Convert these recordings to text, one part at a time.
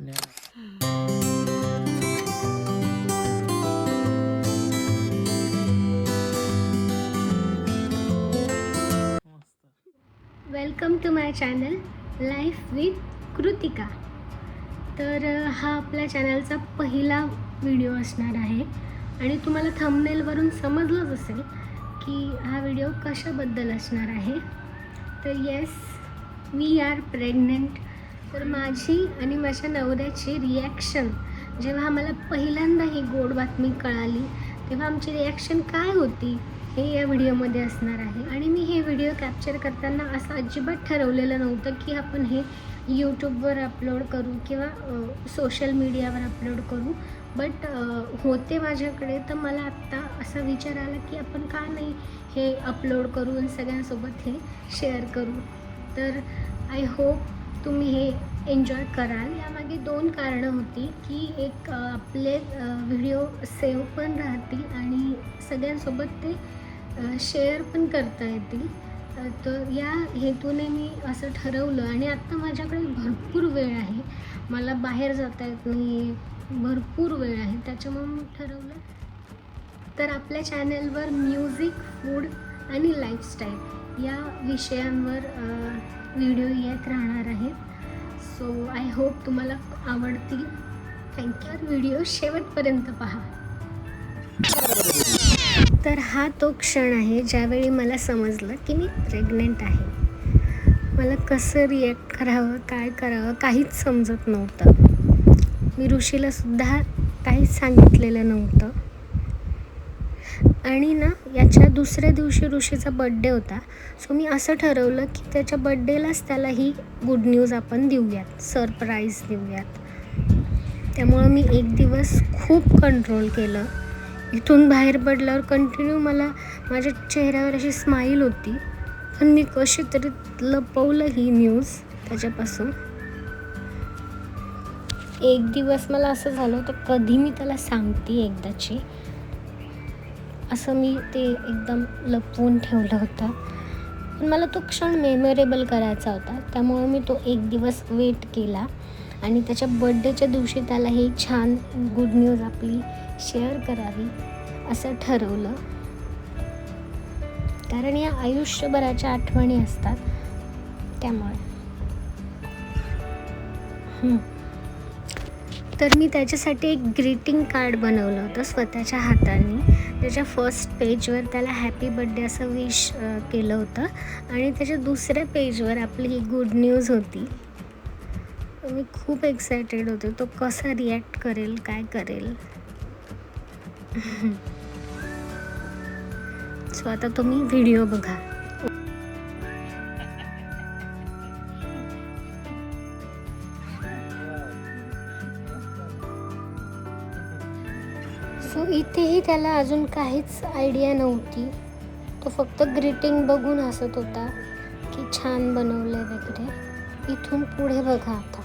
आपल्या welcome to my channel life with Kritika. तर हा आपल्या चॅनलचा पहिला व्हिडिओ असणार आहे आणि तुम्हाला थंबनेलवरून समजलंच असेल की हा व्हिडिओ कशाबद्दल असणार आहे. तर येस, वी आर प्रेग्नंट. तर माझी आणि माझ्या नवऱ्याची रिॲक्शन जेव्हा आम्हाला पहिल्यांदा ही गोड बातमी कळाली तेव्हा आमची रिॲक्शन काय होती हे या व्हिडिओमध्ये असणार आहे. आणि मी हे व्हिडिओ कॅप्चर करताना असं अजिबात ठरवलेलं नव्हतं की आपण हे यूट्यूबवर अपलोड करू किंवा सोशल मीडियावर अपलोड करू. बट होते माझ्याकडे, तर मला आत्ता असा विचार आला की आपण का नाही हे अपलोड करू आणि सगळ्यांसोबत हे शेअर करू. तर आय होप तुम्ही हे एन्जॉय कराल. यामागे 2 कारणं होती की एक आपले व्हिडिओ सेव्ह पण राहतील आणि सगळ्यांसोबत ते शेअर पण करता येतील. तर या हेतूने मी असं ठरवलं. आणि आत्ता माझ्याकडे भरपूर वेळ आहे, मला बाहेर जाता येत नाही आहे, भरपूर वेळ आहे, त्याच्यामुळे मी ठरवलं. तर आपल्या चॅनलवर म्युझिक, फूड आणि लाईफस्टाईल या विषयांवर व्हिडिओ येत राहणार आहेत. सो आय होप तुम्हाला आवडतील. थँक्यू. व्हिडिओ शेवटपर्यंत पहा. तर हा तो क्षण आहे ज्यावेळी मला समजलं की मी प्रेग्नंट आहे. मला कसं रिॲक्ट करावं, काय करावं काहीच समजत नव्हतं. मी ऋषीलासुद्धा काहीच सांगितलेलं नव्हतं. आणि ना, याच्या दुसऱ्या दिवशी ऋषीचा बड्डे होता. सो मी असं ठरवलं की त्याच्या बड्डेलाच त्याला ही गुड न्यूज आपण देऊयात, सरप्राईज देऊयात. त्यामुळं मी एक दिवस खूप कंट्रोल केलं. इथून बाहेर पडल्यावर कंटिन्यू मला माझ्या चेहऱ्यावर अशी स्माईल होती, पण मी कशी तरी लपवलं ही न्यूज त्याच्यापासून. एक दिवस मला असं झालं होतं कधी मी त्याला सांगते एकदाची, असं मी ते एकदम लपवून ठेवलं होतं. पण मला तो क्षण मेमोरेबल करायचा होता, त्यामुळे मी तो एक दिवस वेट केला आणि त्याच्या बड्डेच्या दिवशी त्याला ही छान गुड न्यूज आपली शेअर करावी असं ठरवलं. कारण या आयुष्यभराच्या आठवणी असतात त्यामुळे. तर मी त्याच्यासाठी एक ग्रीटिंग कार्ड बनवलं होतं स्वतःच्या हाताने. त्याच्या फर्स्ट पेजवर त्याला हॅपी बड्डे असं विश केलं होतं आणि त्याच्या दुसऱ्या पेजवर आपली ही गुड न्यूज होती. मी खूप एक्सायटेड होते तो कसा रिॲक्ट करेल, काय करेल. सो आता तुम्ही व्हिडिओ बघा. सो इथेही त्याला अजून काहीच आयडिया नव्हती. तो फक्त ग्रीटिंग बघून हसत होता की छान बनवलं वगैरे. इथून पुढे बघा आता.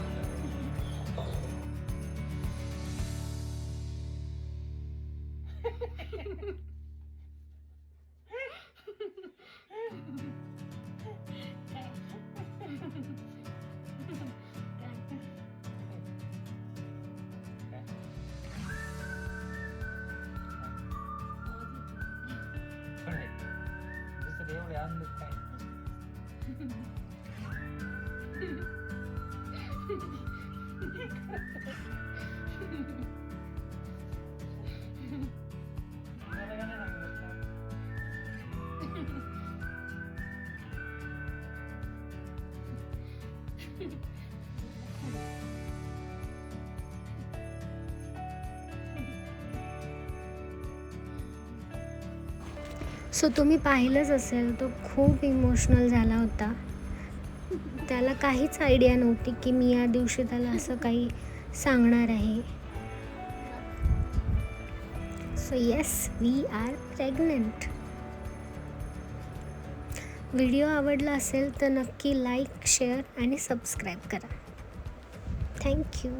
एवढे आणले काय सो तुम्ही पाहिलंच असेल, तो खूप इमोशनल झाला होता. त्याला काहीच आयडिया नव्हती की मी या दिवशी त्याला असं काही सांगणार आहे. So yes, we are pregnant. Video आवडला असेल तर नक्की लाईक, शेअर आणि सबस्क्राईब करा. थँक्यू.